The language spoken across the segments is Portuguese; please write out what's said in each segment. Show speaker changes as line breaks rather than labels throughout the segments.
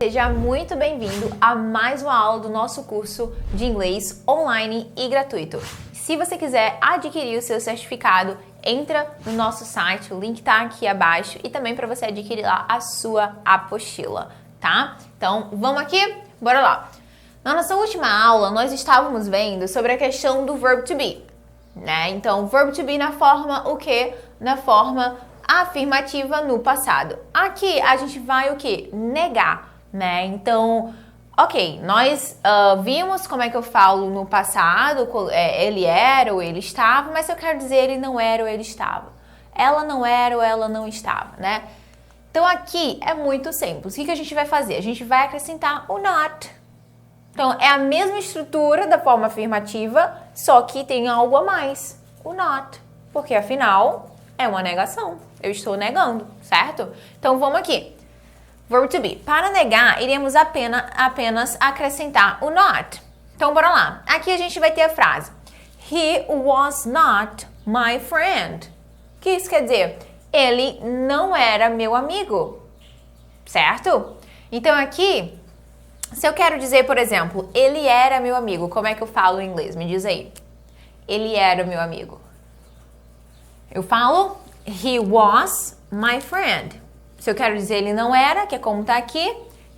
Seja muito bem-vindo a mais uma aula do nosso curso de inglês online e gratuito. Se você quiser adquirir o seu certificado, entra no nosso site, o link está aqui abaixo e também para você adquirir lá a sua apostila, tá? Então, vamos aqui? Bora lá! Na nossa última aula, nós estávamos vendo sobre a questão do verbo to be, né? Então, verbo to be na forma o quê? Na forma afirmativa no passado. Aqui a gente vai o quê? Negar, né? Então, ok, nós vimos como é que eu falo no passado, ele era ou ele estava, mas se eu quero dizer ele não era ou ele estava. Ela não era ou ela não estava, né? Então, aqui é muito simples. O que a gente vai fazer? A gente vai acrescentar o not. Então, é a mesma estrutura da forma afirmativa, só que tem algo a mais, o not. Porque, afinal, é uma negação. Eu estou negando, certo? Então, vamos aqui. Verbo to be. Para negar, iremos apenas acrescentar o not. Então, bora lá. Aqui a gente vai ter a frase He was not my friend. O que isso quer dizer? Ele não era meu amigo, certo? Então, aqui... Se eu quero dizer, por exemplo, ele era meu amigo, como é que eu falo em inglês? Me diz aí. Ele era meu amigo. Eu falo he was my friend. Se eu quero dizer ele não era, que é como tá aqui,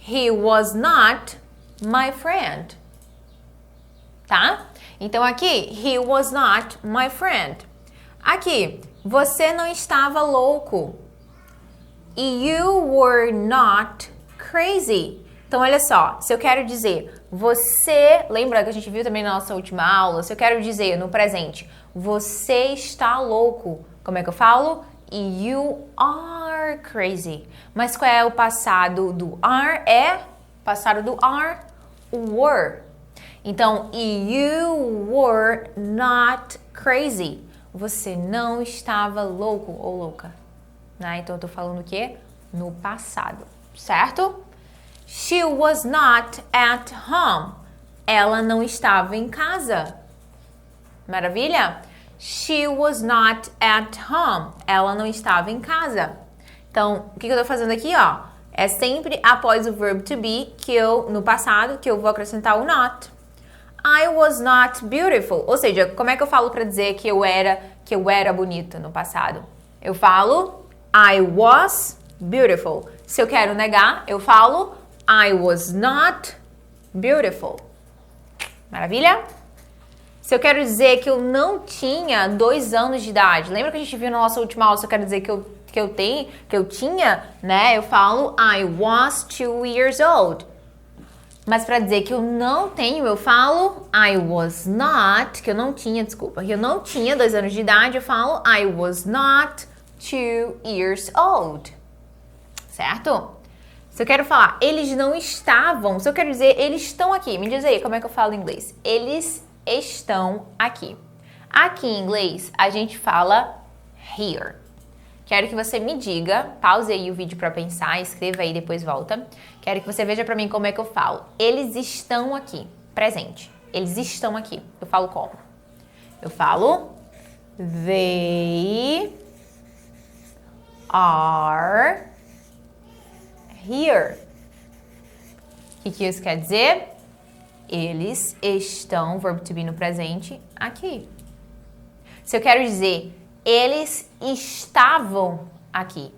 he was not my friend. Tá? Então aqui, he was not my friend. Aqui, você não estava louco. You were not crazy. Então, olha só, se eu quero dizer você, lembra que a gente viu também na nossa última aula, se eu quero dizer no presente, você está louco, como é que eu falo? You are crazy. Mas qual é o passado do are? Passado do are, were. Então, you were not crazy. Você não estava louco ou louca. Né? Então, eu tô falando o quê? No passado, certo? She was not at home. Ela não estava em casa. Maravilha? She was not at home. Ela não estava em casa. Então, o que eu tô fazendo aqui, ó? É sempre após o verbo to be, no passado, que eu vou acrescentar o not. I was not beautiful. Ou seja, como é que eu falo para dizer que eu era bonita no passado? Eu falo I was beautiful. Se eu quero negar, eu falo I was not beautiful. Maravilha? Se eu quero dizer que eu não tinha 2 anos de idade, lembra que a gente viu na nossa última aula, se eu quero dizer que eu tinha, né? Eu falo I was 2 years old. Mas para dizer que eu não tenho, eu falo I was not, que eu não tinha 2 anos de idade, eu falo I was not 2 years old. Certo? Se eu quero falar, eles não estavam, se eu quero dizer, eles estão aqui. Me diz aí, como é que eu falo em inglês? Eles estão aqui. Aqui em inglês, a gente fala here. Quero que você me diga, pause aí o vídeo para pensar, escreva aí, depois volta. Quero que você veja para mim como é que eu falo. Eles estão aqui, presente. Eles estão aqui. Eu falo como? Eu falo they are here. O que isso quer dizer? Eles estão, verbo to be no presente, aqui. Se eu quero dizer, eles estavam aqui.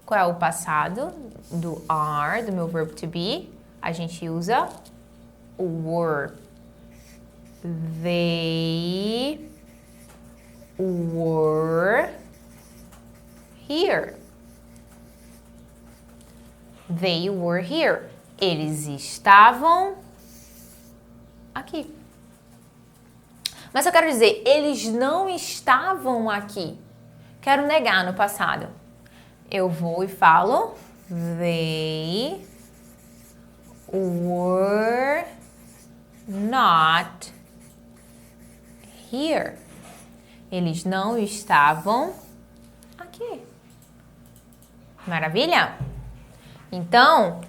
Qual é o passado do are, do meu verbo to be? A gente usa o were. They were here. They were here. Eles estavam aqui. Mas eu quero dizer, eles não estavam aqui. Quero negar no passado. Eu vou e falo they were not here. Eles não estavam aqui. Maravilha? Então,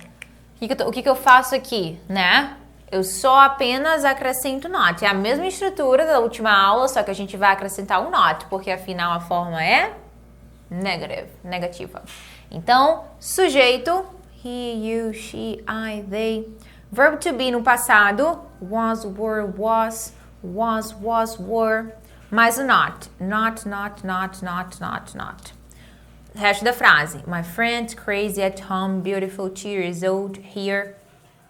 o que eu faço aqui, né? Eu só apenas acrescento not. É a mesma estrutura da última aula, só que a gente vai acrescentar o not, porque afinal a forma é negativa. Então, sujeito, he, you, she, I, they. Verb to be no passado, was, were, was, were. Mas o not. Not. Resto da frase. My friend, crazy at home, beautiful, 2 years old, here.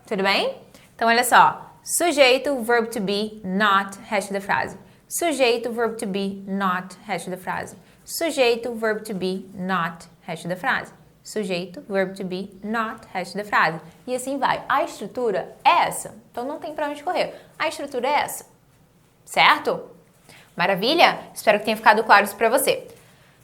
Tudo bem? Então, olha só. Sujeito, verb to be, not, resto da frase. Sujeito, verb to be, not, resto da frase. Sujeito, verb to be, not, resto da frase. Sujeito, verb to be, not, resto da frase. E assim vai. A estrutura é essa. Então, não tem pra onde correr. A estrutura é essa. Certo? Maravilha? Espero que tenha ficado claro isso pra você.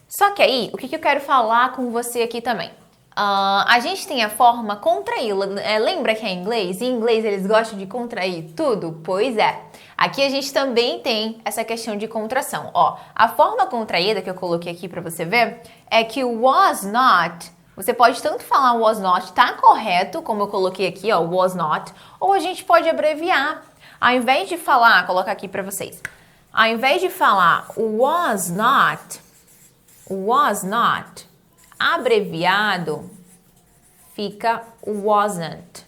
Só que aí, o que eu quero falar com você aqui também? A gente tem a forma contraí-la. Lembra que é em inglês? Em inglês eles gostam de contrair tudo? Pois é. Aqui a gente também tem essa questão de contração. Ó, a forma contraída que eu coloquei aqui pra você ver é que o was not, você pode tanto falar was not, tá correto, como eu coloquei aqui, ó, was not, ou a gente pode abreviar. Ao invés de falar, colocar aqui pra vocês. Ao invés de falar was not, abreviado, fica wasn't.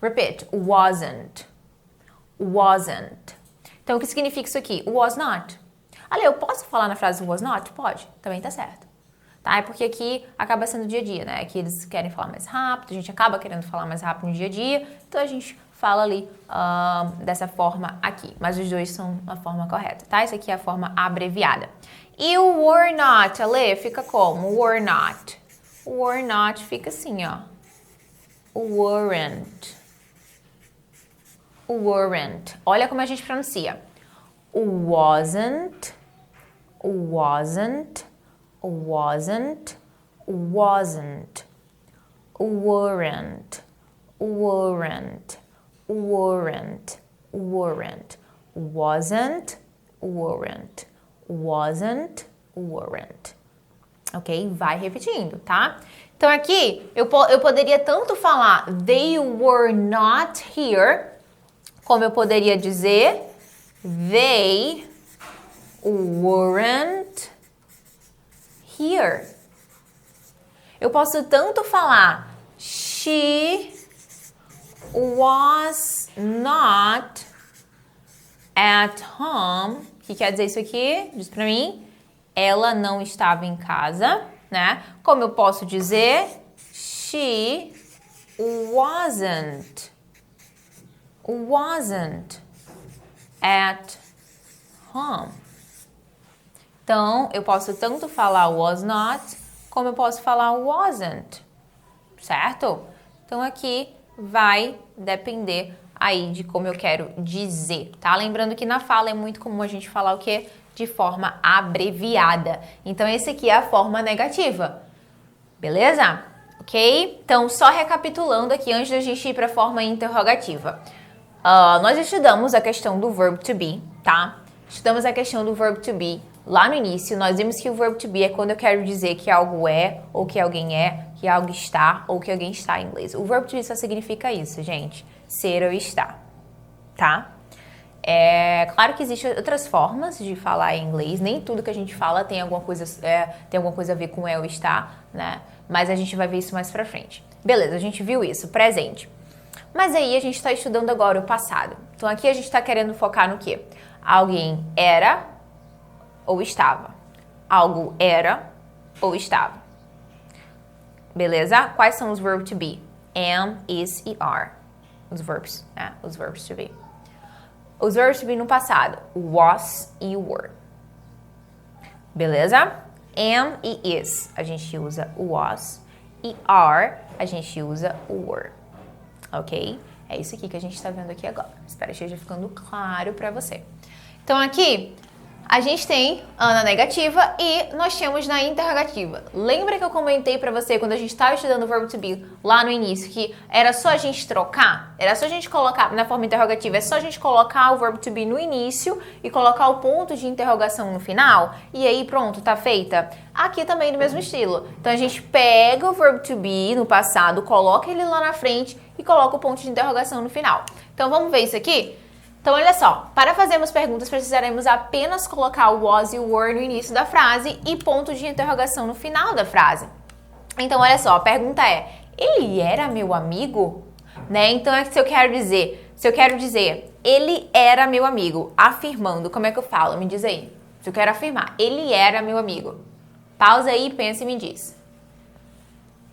Repeat, wasn't. Então, o que significa isso aqui? Was not. Ali, eu posso falar na frase was not? Pode, também tá certo. Tá? É porque aqui acaba sendo dia a dia, né? Aqui eles querem falar mais rápido, a gente acaba querendo falar mais rápido no dia a dia, então a gente fala ali dessa forma aqui. Mas os dois são a forma correta, tá? Isso aqui é a forma abreviada. E o were not, Ale, fica como? Were not. Were not fica assim, ó. Weren't. Olha como a gente pronuncia. Wasn't. Weren't. Ok? Vai repetindo, tá? Então aqui eu poderia tanto falar they were not here, como eu poderia dizer they weren't here. Eu posso tanto falar she was not at home. O que quer dizer isso aqui? Diz pra mim. Ela não estava em casa, né? Como eu posso dizer she wasn't at home. Então, eu posso tanto falar was not, como eu posso falar wasn't, certo? Então, aqui vai depender aí de como eu quero dizer, tá? Lembrando que na fala é muito comum a gente falar o quê? De forma abreviada. Então, esse aqui é a forma negativa, beleza? Ok? Então, só recapitulando aqui antes da gente ir para a forma interrogativa. Nós estudamos a questão do verb to be, tá? Estudamos a questão do verb to be lá no início. Nós vimos que o verb to be é quando eu quero dizer que algo é, ou que alguém é, que algo está, ou que alguém está em inglês. O verb to be só significa isso, gente. Ser ou estar, tá? É claro que existem outras formas de falar em inglês. Nem tudo que a gente fala tem alguma coisa a ver com é ou está, né? Mas a gente vai ver isso mais pra frente. Beleza, a gente viu isso, presente. Mas aí a gente está estudando agora o passado. Então aqui a gente está querendo focar no quê? Alguém era ou estava. Algo era ou estava. Beleza? Quais são os verbos to be? Am, is e are. Os verbs, né? Os verbs to be. Os verbos to be no passado. Was e were. Beleza? Am e is. A gente usa o was. E are, a gente usa o were. Ok? É isso aqui que a gente está vendo aqui agora. Espero que esteja ficando claro para você. Então, aqui, a gente tem na negativa e nós temos na interrogativa. Lembra que eu comentei para você quando a gente estava estudando o verbo to be lá no início que era só a gente trocar? Era só a gente colocar, na forma interrogativa, é só a gente colocar o verbo to be no início e colocar o ponto de interrogação no final? E aí, pronto, tá feita? Aqui também do mesmo estilo. Então, a gente pega o verbo to be no passado, coloca ele lá na frente e coloca o ponto de interrogação no final. Então, vamos ver isso aqui? Então, olha só, para fazermos perguntas, precisaremos apenas colocar o was e o were no início da frase e ponto de interrogação no final da frase. Então, olha só, a pergunta é, ele era meu amigo? Né? Então, se eu quero dizer, ele era meu amigo, afirmando, como é que eu falo? Me diz aí. Se eu quero afirmar, ele era meu amigo. Pausa aí, pensa e me diz.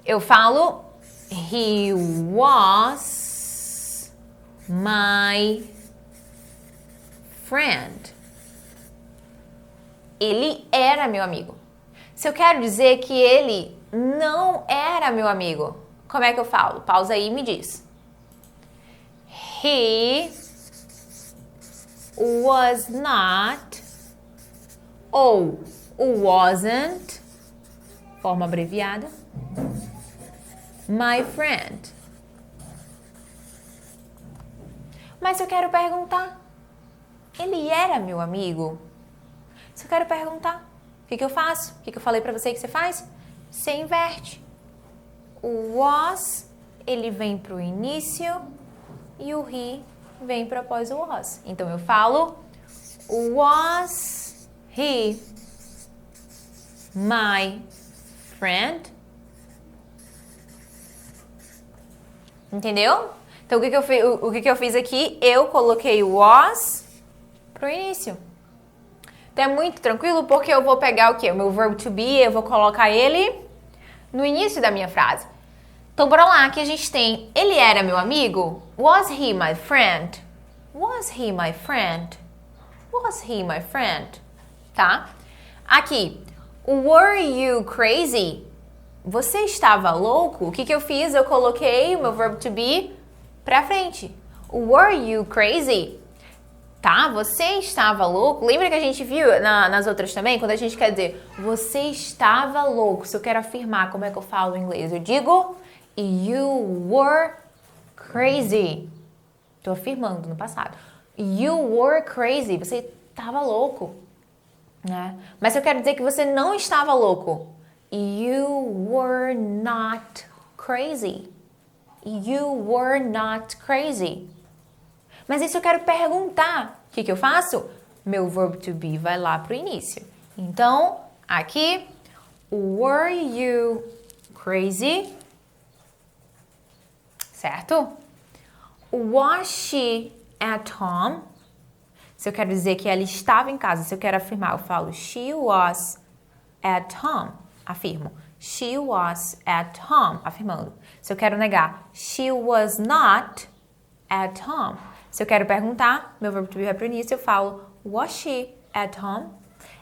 Eu falo, he was my friend. Ele era meu amigo. Se eu quero dizer que ele não era meu amigo, como é que eu falo? Pausa aí e me diz. He was not ou wasn't, forma abreviada, my friend. Mas se eu quero perguntar, ele era meu amigo? Se eu quero perguntar, o que eu faço? O que eu falei pra você que você faz? Você inverte. O was, ele vem pro início e o he vem para após o was. Então eu falo, was he my friend? Entendeu? Então o que eu fiz aqui? Eu coloquei o was pro início. Então é muito tranquilo porque eu vou pegar o quê? O meu verb to be, eu vou colocar ele no início da minha frase. Então bora lá, aqui a gente tem, ele era meu amigo? Was he my friend? Was he my friend? Was he my friend? Tá? Aqui, were you crazy? Você estava louco? O que eu fiz? Eu coloquei o meu verb to be pra frente. Were you crazy? Tá? Você estava louco? Lembra que a gente viu nas outras também? Quando a gente quer dizer, você estava louco. Se eu quero afirmar, como é que eu falo em inglês? Eu digo, you were crazy. Tô afirmando no passado. You were crazy. Você estava louco. Né? Mas se eu quero dizer que você não estava louco, you were not crazy. You were not crazy. Mas e se eu quero perguntar, o que eu faço? Meu verb to be vai lá pro início. Então, aqui, were you crazy? Certo? Was she at home? Se eu quero dizer que ela estava em casa, se eu quero afirmar, eu falo she was at home. Afirmo. She was at home. Afirmando. Se eu quero negar, she was not at home. Se eu quero perguntar, meu verbo to be vai pro início, eu falo was she at home?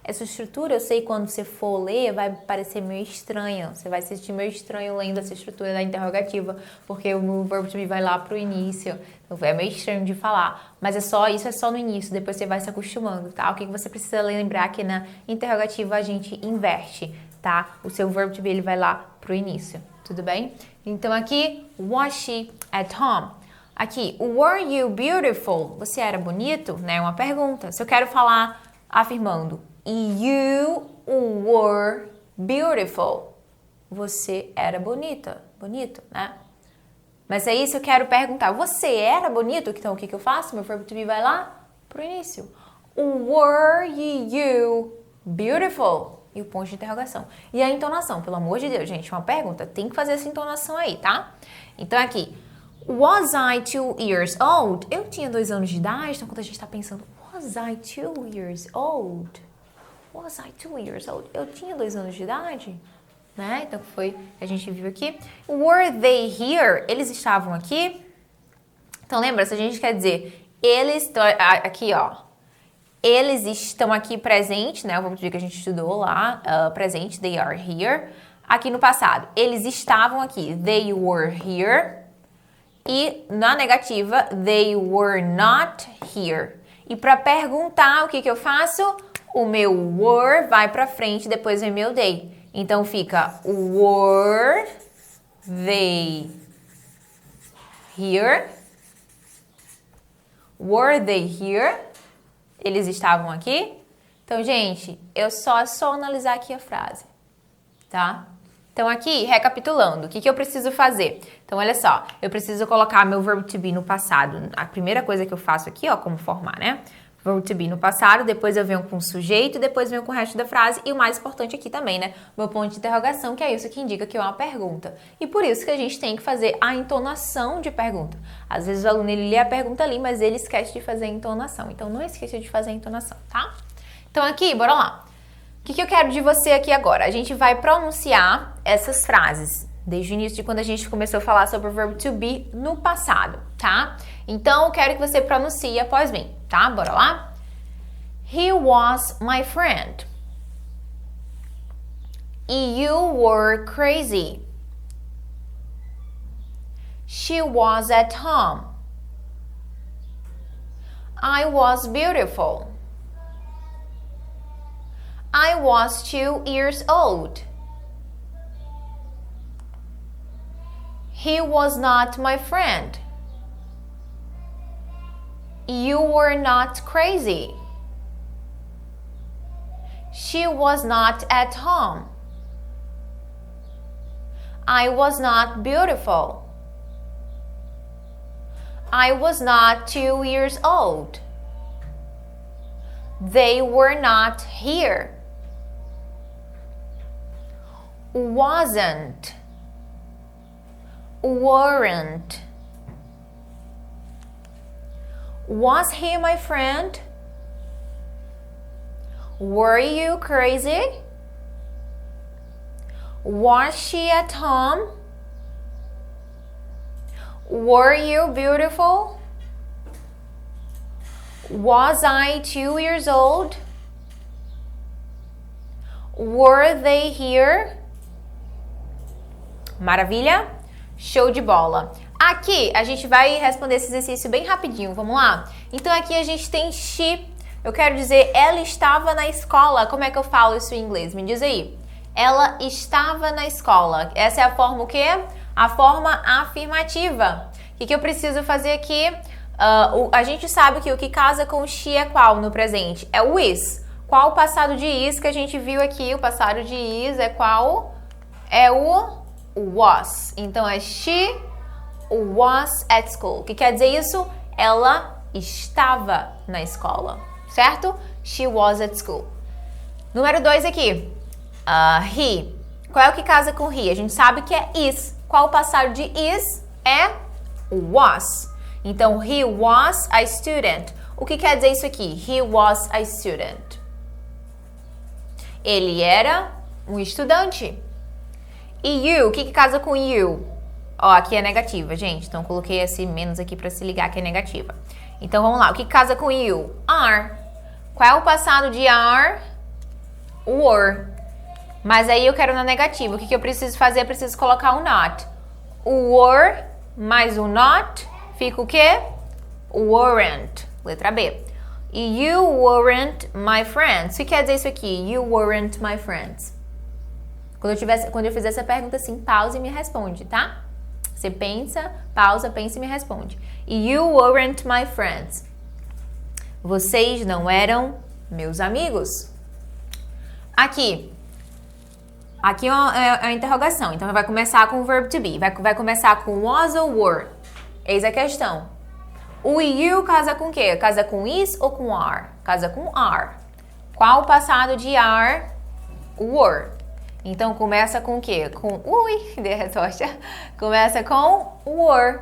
Essa estrutura, eu sei quando você for ler, vai parecer meio estranha. Você vai se sentir meio estranho lendo essa estrutura da interrogativa, porque o verbo to be vai lá pro início. Então, é meio estranho de falar, mas isso é só no início, depois você vai se acostumando, tá? O que você precisa lembrar que na interrogativa a gente inverte, tá? O seu verbo to be ele vai lá pro início, tudo bem? Então aqui, was she at home? Aqui, were you beautiful? Você era bonito? Né? Uma pergunta. Se eu quero falar afirmando, you were beautiful. Você era bonita, bonito, né? Mas aí se eu quero perguntar, você era bonito? Então o que eu faço? Meu verbo to be vai lá pro início. Were you beautiful? E o ponto de interrogação. E a entonação, pelo amor de Deus, gente, uma pergunta, tem que fazer essa entonação aí, tá? Então aqui, was I 2 years old? Eu tinha 2 anos de idade, então quando a gente tá pensando, was I 2 years old? Was I 2 years old? Eu tinha 2 anos de idade? Né? Então foi que a gente viu aqui. Were they here? Eles estavam aqui? Então lembra, se a gente quer dizer, eles estão aqui, ó. Eles estão aqui presentes, né? O verbo to be que a gente estudou lá, presente, they are here. Aqui no passado, eles estavam aqui, they were here. E na negativa, they were not here. E para perguntar, o que eu faço? O meu were vai para frente, depois vem meu they. Então fica were they here? Were they here? Eles estavam aqui? Então, gente, é só analisar aqui a frase, tá? Então, aqui, recapitulando, o que eu preciso fazer? Então, olha só, eu preciso colocar meu verbo to be no passado. A primeira coisa que eu faço aqui, ó, como formar, né? Verbo to be no passado, depois eu venho com o sujeito, depois venho com o resto da frase e o mais importante aqui também, né? Meu ponto de interrogação, que é isso que indica que é uma pergunta. E por isso que a gente tem que fazer a entonação de pergunta. Às vezes o aluno, ele lê a pergunta ali, mas ele esquece de fazer a entonação. Então, não esqueça de fazer a entonação, tá? Então, aqui, bora lá. O que eu quero de você aqui agora? A gente vai pronunciar essas frases desde o início de quando a gente começou a falar sobre o verbo to be no passado, tá? Então, eu quero que você pronuncie após mim, tá? Bora lá? He was my friend. You were crazy. She was at home. I was beautiful. I was 2 years old. He was not my friend. You were not crazy. She was not at home. I was not beautiful. I was not 2 years old. They were not here. Wasn't. Weren't. Was he my friend? Were you crazy? Was she at home? Were you beautiful? Was I 2 years old? Were they here? Maravilha? Show de bola. Aqui a gente vai responder esse exercício bem rapidinho, vamos lá? Então aqui a gente tem she, eu quero dizer ela estava na escola. Como é que eu falo isso em inglês? Me diz aí. Ela estava na escola. Essa é a forma o quê? A forma afirmativa. O que eu preciso fazer aqui? A gente sabe que o que casa com she é qual no presente? É o is. Qual o passado de is que a gente viu aqui? O passado de is é qual? É o was. Então é she was at school. O que quer dizer isso? Ela estava na escola, certo? She was at school. Número 2 aqui. He. Qual é o que casa com he? A gente sabe que é is. Qual o passado de is? É was. Então, he was a student. O que quer dizer isso aqui? He was a student. Ele era um estudante. E you, o que casa com you? Ó, aqui é negativa, gente. Então, coloquei esse menos aqui para se ligar que é negativa. Então, vamos lá. O que casa com you? Are. Qual é o passado de are? Were. Mas aí eu quero na negativa. O que eu preciso fazer? Eu preciso colocar um not. O were mais o not fica o quê? Weren't. Letra B. E you weren't my friends. O que quer dizer isso aqui? You weren't my friends. Quando eu fizer essa pergunta assim, pausa e me responde, tá? Você pensa, pausa, pensa e me responde. You weren't my friends. Vocês não eram meus amigos. Aqui é a interrogação. Então, vai começar com o verbo to be. Vai começar com was ou were. Eis a questão. O you casa com o quê? Casa com is ou com are? Casa com are. Qual o passado de are? Were. Então, começa com o quê? Com dei a resposta. Começa com were.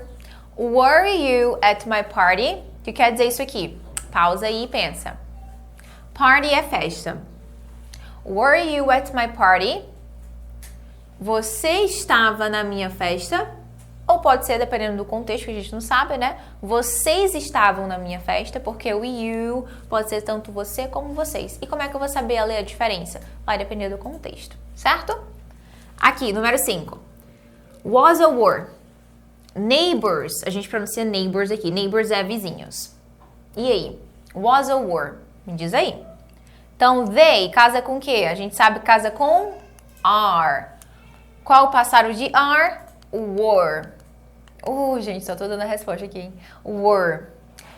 Were you at my party? O que quer dizer isso aqui? Pausa aí e pensa. Party é festa. Were you at my party? Você estava na minha festa? Ou pode ser, dependendo do contexto, que a gente não sabe, né? Vocês estavam na minha festa, porque o you pode ser tanto você como vocês. E como é que eu vou saber ler a diferença? Vai depender do contexto, certo? Aqui, número 5. Was or were? Neighbors. A gente pronuncia neighbors aqui. Neighbors é vizinhos. E aí? Was or were? Me diz aí. Então, they casa com o quê? A gente sabe que casa com are. Qual o passado de are? Were. Gente, só tô dando a resposta aqui, hein? Were.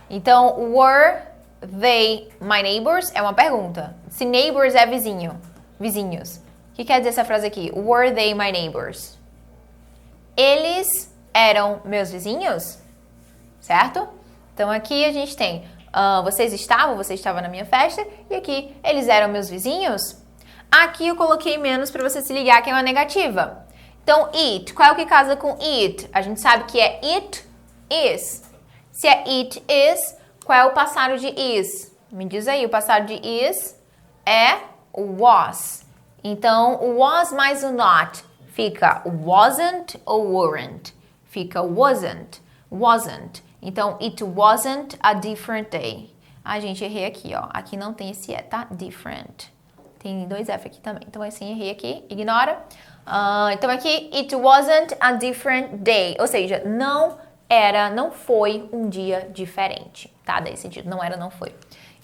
Então, were they my neighbors? É uma pergunta. Se neighbors é vizinho, vizinhos. O que quer dizer essa frase aqui? Were they my neighbors? Eles eram meus vizinhos? Certo? Então aqui a gente tem você estava na minha festa, e aqui eles eram meus vizinhos. Aqui eu coloquei menos para você se ligar que é uma negativa. Então, it, qual é o que casa com it? A gente sabe que é it is. Se é it is, qual é o passado de is? Me diz aí, o passado de is é was. Então, o was mais o not fica wasn't ou weren't? Fica wasn't. Então, it wasn't a different day. Ah, gente, errei aqui, ó. Aqui não tem esse tá? Different. Tem 2 F aqui também. Então, assim, errei aqui. Ignora. Então, aqui, it wasn't a different day. Ou seja, não foi um dia diferente. Tá? Daí sentido. Não foi.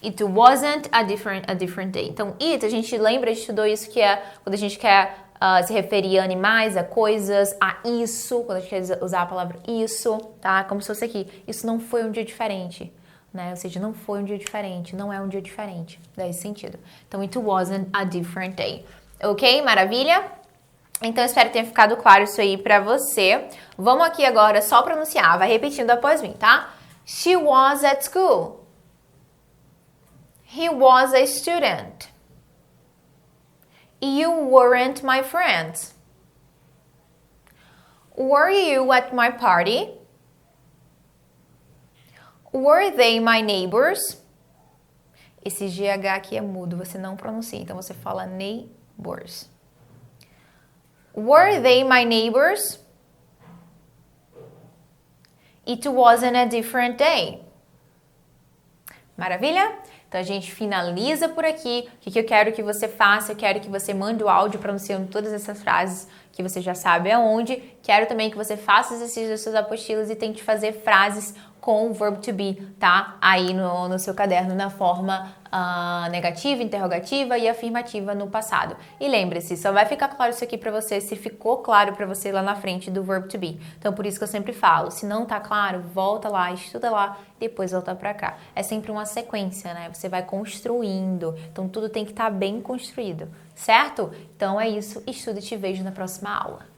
It wasn't a different day. Então, it, a gente lembra, a gente estudou isso, que é quando a gente quer se referir a animais, a coisas, a isso, quando a gente quer usar a palavra isso, tá? Como se fosse aqui. Isso não foi um dia diferente, né? Ou seja, não foi um dia diferente, não é um dia diferente. Dá esse sentido. Então, it wasn't a different day. Ok? Maravilha? Então, espero que tenha ficado claro isso aí pra você. Vamos aqui agora só pronunciar. Vai repetindo após mim, tá? She was at school. He was a student. You weren't my friends. Were you at my party? Were they my neighbors? Esse GH aqui é mudo, você não pronuncia, então você fala neighbors. Were they my neighbors? It wasn't a different day. Maravilha? Então, a gente finaliza por aqui. O que eu quero que você faça? Eu quero que você mande o áudio pronunciando todas essas frases que você já sabe aonde. Quero também que você faça exercícios das suas apostilas e tente fazer frases com o verbo to be, tá? Aí no seu caderno na forma negativa, interrogativa e afirmativa no passado. E lembre-se, só vai ficar claro isso aqui pra você se ficou claro pra você lá na frente do verbo to be. Então, por isso que eu sempre falo, se não tá claro, volta lá, estuda lá, depois volta pra cá. É sempre uma sequência, né? Você vai construindo. Então, tudo tem que estar bem construído, certo? Então, é isso. Estuda e te vejo na próxima aula.